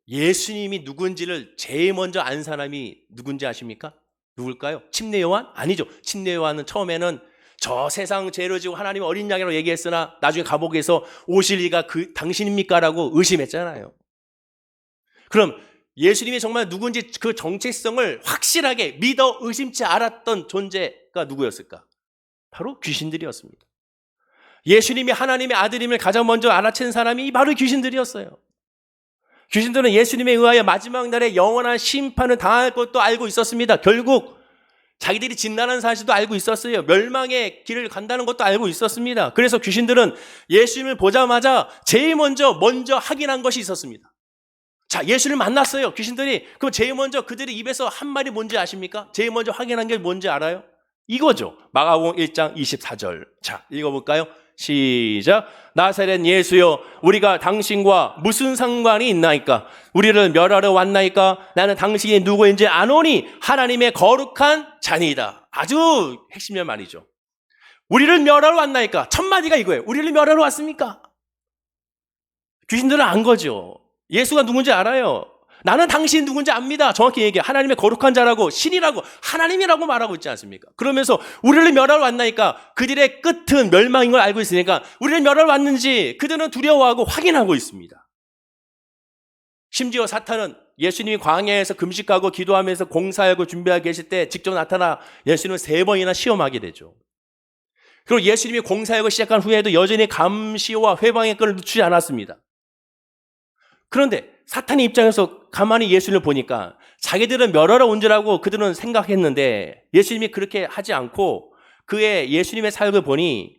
예수님이 누군지를 제일 먼저 안 사람이 누군지 아십니까? 누굴까요? 침례 요한? 아니죠. 침례 요한은 처음에는 저 세상 죄를 지고 하나님 어린 양이라고 얘기했으나 나중에 감옥에서 오실 이가 당신입니까? 라고 의심했잖아요. 그럼 예수님이 정말 누군지 그 정체성을 확실하게 믿어 의심치 않았던 존재가 누구였을까? 바로 귀신들이었습니다. 예수님이 하나님의 아들임을 가장 먼저 알아챈 사람이 바로 귀신들이었어요. 귀신들은 예수님에 의하여 마지막 날에 영원한 심판을 당할 것도 알고 있었습니다. 결국 자기들이 진난한 사실도 알고 있었어요. 멸망의 길을 간다는 것도 알고 있었습니다. 그래서 귀신들은 예수님을 보자마자 제일 먼저 확인한 것이 있었습니다. 자, 예수를 만났어요. 귀신들이. 그럼 제일 먼저 그들의 입에서 한 말이 뭔지 아십니까? 제일 먼저 확인한 게 뭔지 알아요? 이거죠. 마가복음 1장 24절. 자, 읽어볼까요? 시작. 나사렛 예수여, 우리가 당신과 무슨 상관이 있나이까? 우리를 멸하러 왔나이까? 나는 당신이 누구인지 아노니 하나님의 거룩한 자니이다. 아주 핵심의 말이죠. 우리를 멸하러 왔나이까? 첫 마디가 이거예요. 우리를 멸하러 왔습니까? 귀신들은 안 거죠. 예수가 누군지 알아요. 나는 당신이 누군지 압니다. 정확히 얘기해. 하나님의 거룩한 자라고, 신이라고, 하나님이라고 말하고 있지 않습니까? 그러면서 우리를 멸하러 왔나이까? 그들의 끝은 멸망인 걸 알고 있으니까 우리를 멸하러 왔는지 그들은 두려워하고 확인하고 있습니다. 심지어 사탄은 예수님이 광야에서 금식하고 기도하면서 공사하고 준비하고 계실 때 직접 나타나 예수님을 3번이나 시험하게 되죠. 그리고 예수님이 공사역을 시작한 후에도 여전히 감시와 회방의 끈을 놓치지 않았습니다. 그런데 사탄의 입장에서 가만히 예수님을 보니까 자기들은 멸하러 온 줄 알고 그들은 생각했는데 예수님이 그렇게 하지 않고 그의 예수님의 삶을 보니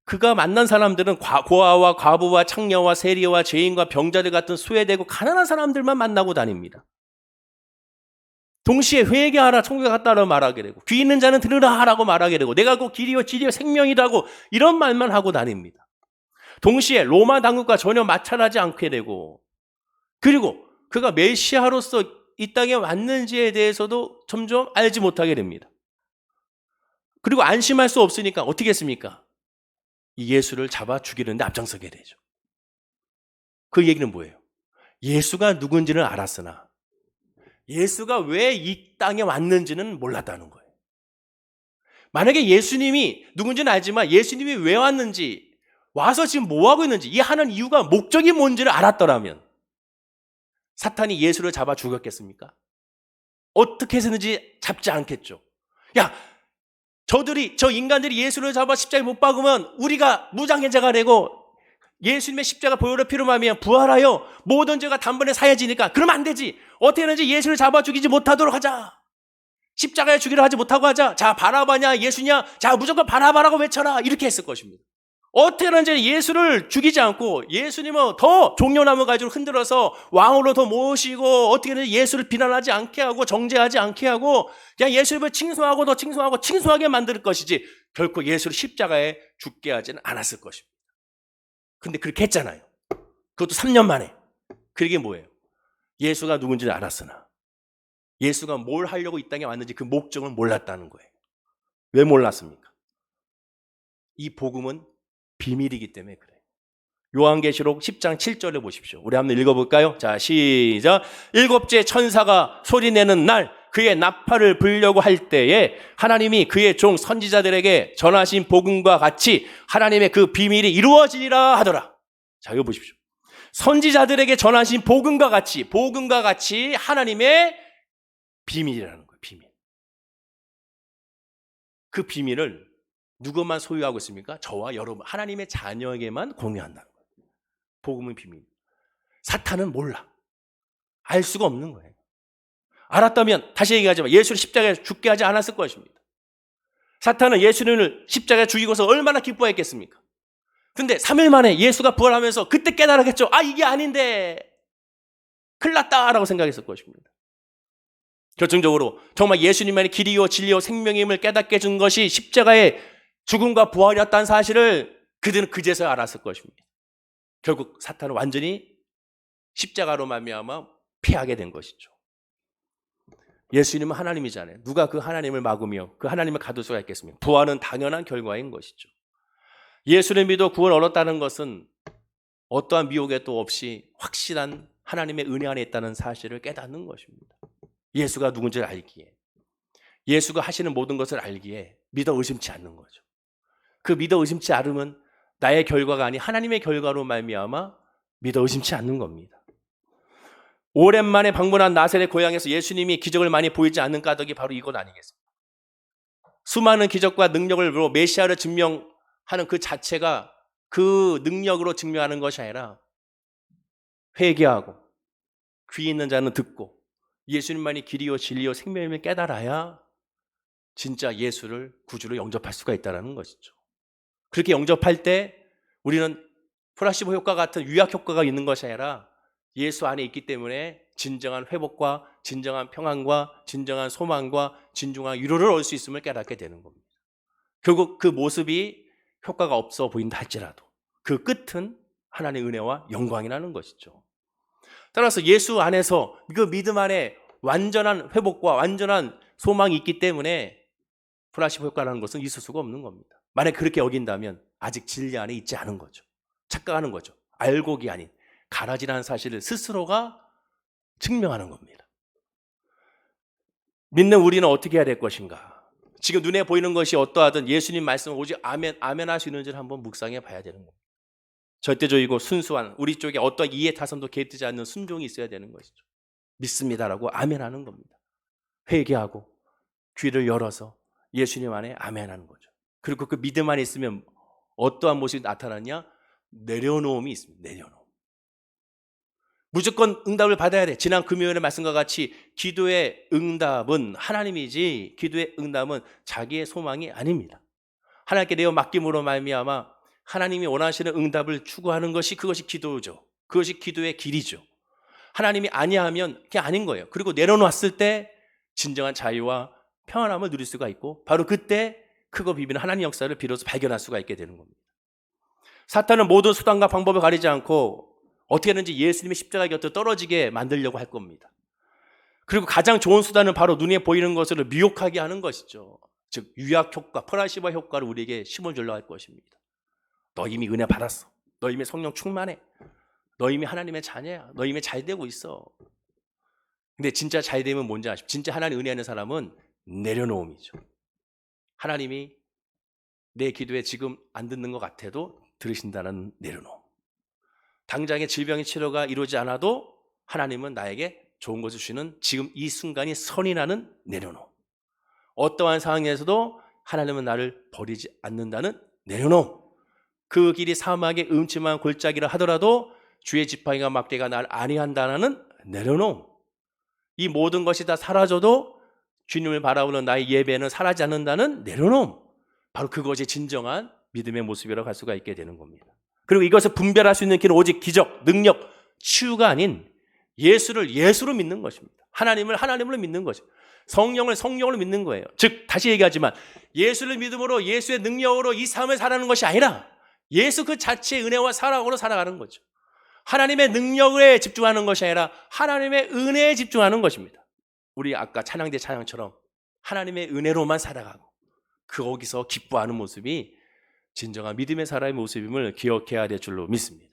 그가 만난 사람들은 고아와 과부와 창녀와 세리와 죄인과 병자들 같은 소외되고 가난한 사람들만 만나고 다닙니다. 동시에 회개하라 천국에 갔다라고 말하게 되고 귀 있는 자는 들으라 하라고 말하게 되고 내가 그 길이요 진리요 생명이라고 이런 말만 하고 다닙니다. 동시에 로마 당국과 전혀 마찰하지 않게 되고 그리고 그가 메시아로서 이 땅에 왔는지에 대해서도 점점 알지 못하게 됩니다. 그리고 안심할 수 없으니까 어떻게 했습니까? 이 예수를 잡아 죽이는데 앞장서게 되죠. 그 얘기는 뭐예요? 예수가 누군지는 알았으나 예수가 왜 이 땅에 왔는지는 몰랐다는 거예요. 만약에 예수님이 누군지는 알지만 예수님이 왜 왔는지 와서 지금 뭐 하고 있는지 이 하는 이유가 목적이 뭔지를 알았더라면 사탄이 예수를 잡아 죽였겠습니까? 어떻게 해서든지 잡지 않겠죠. 야, 저 인간들이 예수를 잡아 십자가에 못 박으면 우리가 무장해제가 되고 예수님의 십자가 보혈의 피로 말미암아 부활하여 모든 죄가 단번에 사해지니까 그러면 안 되지. 어떻게 하는지 예수를 잡아 죽이지 못하도록 하자. 십자가에 죽이려 하지 못하고 하자. 자, 바라바냐 예수냐? 자, 무조건 바라바라고 외쳐라. 이렇게 했을 것입니다. 어떻게든지 예수를 죽이지 않고 예수님은 더 종려나무 가지로 흔들어서 왕으로 더 모시고 어떻게든 예수를 비난하지 않게 하고 정죄하지 않게 하고 그냥 예수를 칭송하고 더 칭송하고 칭송하게 만들 것이지 결코 예수를 십자가에 죽게 하지는 않았을 것입니다. 근데 그렇게 했잖아요. 그것도 3년 만에. 그게 뭐예요? 예수가 누군지는 알았으나 예수가 뭘 하려고 이 땅에 왔는지 그 목적을 몰랐다는 거예요. 왜 몰랐습니까? 이 복음은 비밀이기 때문에 그래요. 요한계시록 10장 7절에 보십시오. 우리 한번 읽어볼까요? 자, 시작. 일곱째 천사가 소리내는 날 그의 나팔을 불려고 할 때에 하나님이 그의 종 선지자들에게 전하신 복음과 같이 하나님의 그 비밀이 이루어지리라 하더라. 자, 이거 보십시오. 선지자들에게 전하신 복음과 같이 하나님의 비밀이라는 거예요. 비밀. 그 비밀을 누구만 소유하고 있습니까? 저와 여러분, 하나님의 자녀에게만 공유한다는 거예요. 복음은 비밀. 사탄은 몰라. 알 수가 없는 거예요. 알았다면 다시 얘기하지만 예수를 십자가에 죽게 하지 않았을 것입니다. 사탄은 예수님을 십자가에 죽이고서 얼마나 기뻐했겠습니까? 근데 3일 만에 예수가 부활하면서 그때 깨달았겠죠. 아, 이게 아닌데 큰일 났다라고 생각했을 것입니다. 결정적으로 정말 예수님만이 길이요 진리요 생명임을 깨닫게 해준 것이 십자가의 죽음과 부활이었다는 사실을 그들은 그제서야 알았을 것입니다. 결국 사탄은 완전히 십자가로 말미암아 패하게 된 것이죠. 예수님은 하나님이잖아요. 누가 그 하나님을 막으며 그 하나님을 가둘 수가 있겠습니까? 부활은 당연한 결과인 것이죠. 예수를 믿어 구원 얻었다는 것은 어떠한 미혹에도 없이 확실한 하나님의 은혜 안에 있다는 사실을 깨닫는 것입니다. 예수가 누군지를 알기에, 예수가 하시는 모든 것을 알기에 믿어 의심치 않는 거죠. 그 믿어 의심치 않으면 나의 결과가 아닌 하나님의 결과로 말미암아 믿어 의심치 않는 겁니다. 오랜만에 방문한 나사렛 고향에서 예수님이 기적을 많이 보이지 않는 까닭이 바로 이것 아니겠습니까? 수많은 기적과 능력으로 메시아를 증명하는 그 자체가 그 능력으로 증명하는 것이 아니라 회개하고 귀 있는 자는 듣고 예수님만이 길이요 진리요 생명임을 깨달아야 진짜 예수를 구주로 영접할 수가 있다는 것이죠. 그렇게 영접할 때 우리는 플라시보 효과 같은 유약 효과가 있는 것이 아니라 예수 안에 있기 때문에 진정한 회복과 진정한 평안과 진정한 소망과 진정한 위로를 얻을 수 있음을 깨닫게 되는 겁니다. 결국 그 모습이 효과가 없어 보인다 할지라도 그 끝은 하나님의 은혜와 영광이라는 것이죠. 따라서 예수 안에서 그 믿음 안에 완전한 회복과 완전한 소망이 있기 때문에 플라시보 효과라는 것은 있을 수가 없는 겁니다. 만약 그렇게 여긴다면 아직 진리 안에 있지 않은 거죠. 착각하는 거죠. 알곡이 아닌 가라지라는 사실을 스스로가 증명하는 겁니다. 믿는 우리는 어떻게 해야 될 것인가? 지금 눈에 보이는 것이 어떠하든 예수님 말씀을 오직 아멘, 아멘 할 수 있는지를 한번 묵상해 봐야 되는 겁니다. 절대적이고 순수한 우리 쪽에 어떤 이해 타선도 개입되지 않는 순종이 있어야 되는 것이죠. 믿습니다라고 아멘 하는 겁니다. 회개하고 귀를 열어서 예수님 안에 아멘 하는 거죠. 그리고 그 믿음 안에 있으면 어떠한 모습이 나타나냐? 내려놓음이 있습니다. 내려놓음. 무조건 응답을 받아야 돼. 지난 금요일의 말씀과 같이 기도의 응답은 하나님이지 기도의 응답은 자기의 소망이 아닙니다. 하나님께 내어 맡김으로 말미암아 하나님이 원하시는 응답을 추구하는 것이 그것이 기도죠. 그것이 기도의 길이죠. 하나님이 아니하면 그게 아닌 거예요. 그리고 내려놨을 때 진정한 자유와 평안함을 누릴 수가 있고 바로 그때 크고 비비는 하나님 역사를 비로소 발견할 수가 있게 되는 겁니다. 사탄은 모든 수단과 방법을 가리지 않고 어떻게든지 예수님의 십자가 곁에 떨어지게 만들려고 할 겁니다. 그리고 가장 좋은 수단은 바로 눈에 보이는 것을 미혹하게 하는 것이죠. 즉 유약 효과, 플라시보 효과를 우리에게 심어주려 할 것입니다. 너 이미 은혜 받았어. 너 이미 성령 충만해. 너 이미 하나님의 자녀야. 너 이미 잘 되고 있어. 근데 진짜 잘 되면 뭔지 아십니까? 진짜 하나님 은혜 있는 사람은 내려놓음이죠. 하나님이 내 기도에 지금 안 듣는 것 같아도 들으신다는 내려놓음. 당장의 질병의 치료가 이루어지지 않아도 하나님은 나에게 좋은 것을 주시는 지금 이 순간이 선이 나는 내려놓음. 어떠한 상황에서도 하나님은 나를 버리지 않는다는 내려놓음. 그 길이 사막의 음침한 골짜기라 하더라도 주의 지팡이가 막대가 날 안위한다는 내려놓음. 이 모든 것이 다 사라져도 주님을 바라보는 나의 예배는 사라지지 않는다는 내려놓음. 바로 그것이 진정한 믿음의 모습이라고 할 수가 있게 되는 겁니다. 그리고 이것을 분별할 수 있는 길은 오직 기적, 능력, 치유가 아닌 예수를 예수로 믿는 것입니다. 하나님을 하나님으로 믿는 거죠. 성령을 성령으로 믿는 거예요. 즉 다시 얘기하지만 예수를 믿음으로 예수의 능력으로 이 삶을 살아가는 것이 아니라 예수 그 자체의 은혜와 사랑으로 살아가는 거죠. 하나님의 능력에 집중하는 것이 아니라 하나님의 은혜에 집중하는 것입니다. 우리 아까 찬양대 찬양처럼 하나님의 은혜로만 살아가고 거기서 기뻐하는 모습이 진정한 믿음의 사람의 모습임을 기억해야 될 줄로 믿습니다.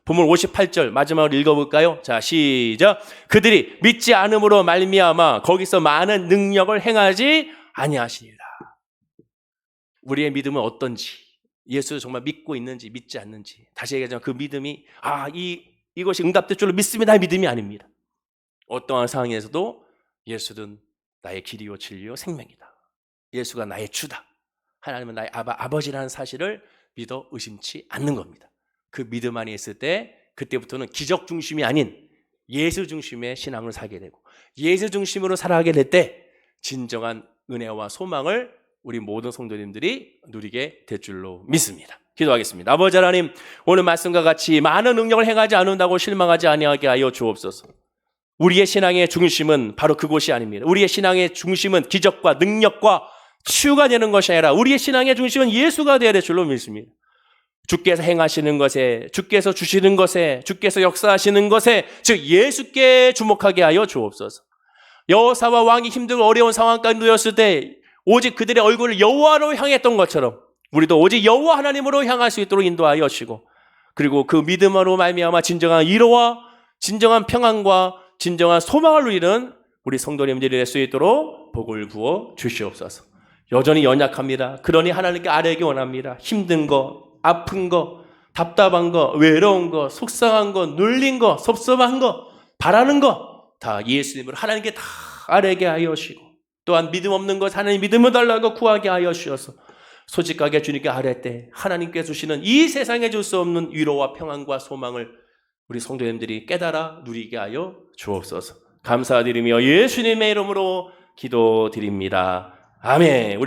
본문 58절 마지막으로 읽어볼까요? 자, 시작. 그들이 믿지 않음으로 말미암아 거기서 많은 능력을 행하지 아니하시니라. 우리의 믿음은 어떤지, 예수를 정말 믿고 있는지 믿지 않는지, 다시 얘기하자면 그 믿음이 이것이 응답될 줄로 믿습니다 믿음이 아닙니다. 어떠한 상황에서도 예수는 나의 길이요 진리요 생명이다. 예수가 나의 주다. 하나님은 나의 아버지라는 사실을 믿어 의심치 않는 겁니다. 그 믿음 안에 있을 때 그때부터는 기적 중심이 아닌 예수 중심의 신앙을 살게 되고 예수 중심으로 살아가게 될 때 진정한 은혜와 소망을 우리 모든 성도님들이 누리게 될 줄로 믿습니다. 기도하겠습니다. 아버지 하나님, 오늘 말씀과 같이 많은 능력을 행하지 않는다고 실망하지 아니하게 하여 주옵소서. 우리의 신앙의 중심은 바로 그곳이 아닙니다. 우리의 신앙의 중심은 기적과 능력과 치유가 되는 것이 아니라 우리의 신앙의 중심은 예수가 되어야 될 줄로 믿습니다. 주께서 행하시는 것에, 주께서 주시는 것에, 주께서 역사하시는 것에, 즉 예수께 주목하게 하여 주옵소서. 여호사와 왕이 힘들고 어려운 상황까지 놓였을 때 오직 그들의 얼굴을 여호와로 향했던 것처럼 우리도 오직 여호와 하나님으로 향할 수 있도록 인도하여 주시고, 그리고 그 믿음으로 말미암아 진정한 위로와 진정한 평안과 진정한 소망을 누리는 우리 성도님들이 될 수 있도록 복을 부어 주시옵소서. 여전히 연약합니다. 그러니 하나님께 아뢰기 원합니다. 힘든 거, 아픈 거, 답답한 거, 외로운 거, 속상한 거, 눌린 거, 섭섭한 거, 바라는 거 다 예수님으로 하나님께 다 아뢰게 하여 주시고, 또한 믿음 없는 것 하나님 믿음을 달라고 구하게 하여 주셔서 솔직하게 주님께 아뢰 때 하나님께 주시는 이 세상에 줄 수 없는 위로와 평안과 소망을 우리 성도님들이 깨달아 누리게 하여 주옵소서. 감사드리며 예수님의 이름으로 기도드립니다. 아멘.